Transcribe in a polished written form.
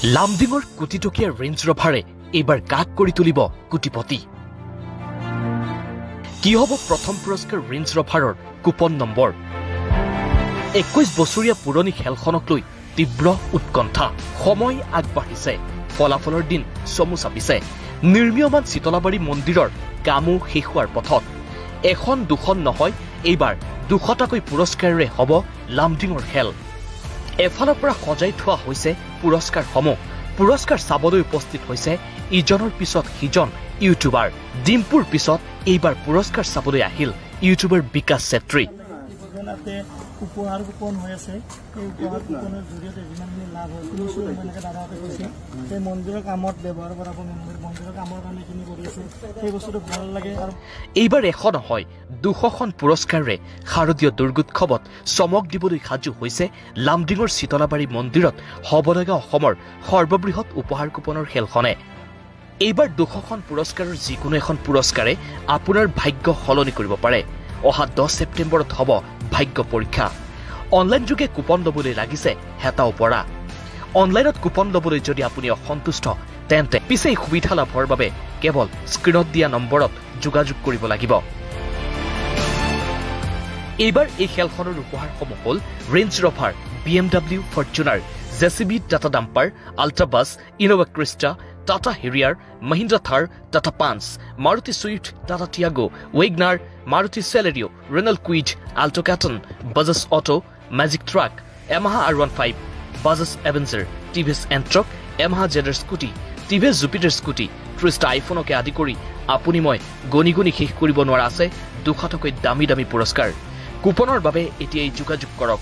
লামডিঙৰ কোটিটকীয়া ৰেঞ্জ ৰভাৰে এইবাৰ কাক কৰি তুলিব কোটিপতি কি হ'ব প্ৰথম পুৰস্কাৰ ৰেঞ্জ ৰভাৰৰ কুপন নম্বৰ 21 বছৰীয়া পুৰণি খেলখনক লৈ তীব্ৰ উৎকণ্ঠা সময় আগবাঢ়িছে ফলাফলৰ দিন চমু চাপিছে নিৰ্মীয়মান শীতলাবাৰী মন্দিৰৰ কামো শেষ হোৱাৰ পথত এখন দুখন নহয় এইবাৰ 200টাকৈ পুৰস্কাৰেৰে হ'ব লামডিঙৰ খেল এফালৰ পৰা সজাই থোৱা হৈছে পুৰস্কাৰসমূহ পুৰস্কাৰ চাবলৈ উপস্থিত হৈছে ইজনৰ পিছত সিজন ইউটিউবাৰ ডিম্পুৰ পিছত এইবাৰ পুৰস্কাৰ চাবলৈ আহিল ইউটিউবাৰ বিকাশ চেত্ৰী উপহাৰ কুপন হৈ আছে এই উপহাৰ কুপনৰ জৰিয়তে যিমানখিনি লাভ হয় শুনিছোঁ এনেকৈ দাদাহঁতে কৈছে সেই মন্দিৰৰ কামত ব্যৱহাৰ কৰা মন্দিৰৰ কামৰ কাৰণে কিনি কৰি আছে সেই বস্তুটো ভাল লাগে আৰু এইবাৰ এখন নহয় 200খন পুৰস্কাৰেৰে শাৰদীয় দুৰ্গোৎসৱত চমক দিবলৈ সাজু হৈছে লামডিঙৰ শীতলাবাৰী মন্দিৰত হ'ব লগা অসমৰ সৰ্ববৃহৎ উপহাৰ কুপনৰ খেলখনে এইবাৰ 200খন পুৰস্কাৰৰ যিকোনো এখন পুৰস্কাৰে আপোনাৰ ভাগ্য সলনি কৰিব পাৰে অহা 10 ছেপ্টেম্বৰত হ'ব ভাগ্য পৰীক্ষা অনলাইন যোগে কুপন লবলৈ লাগিছে হেতা ওপৰা অনলাইনত কুপন লবলৈ যদি আপুনি অসন্তুষ্ট তেন্তে পিছে সুবিধা লাভৰ বাবে কেৱল স্ক্ৰীনত দিয়া নম্বৰত যোগাযোগ কৰিব লাগিব এইবাৰ এই খেলখনৰ উপহাৰসমূহ হ'ল Range Rover BMW Fortuner JCB Tata dumper ultra bus Innova Crysta Tata Harrier Mahindra Thar Tata Punch Maruti Swift Tata Tiago WagonR Maruti Celerio Renault Kwid Alto ক্যাটন Bajaj auto Magic truck Yamaha R15 Bajaj Avenger TVS Ntorq Yamaha জেডাৰ স্কুটি টিভিএছ জুপিটাৰ স্কুটি 30টা আইফোনকে আদি কৰি আপুনি মই গণি শেষ কৰিব নোৱাৰা আছে 200টাকৈ দামী পুৰস্কাৰ কুপনৰ বাবে এতিয়াই যোগাযোগ কৰক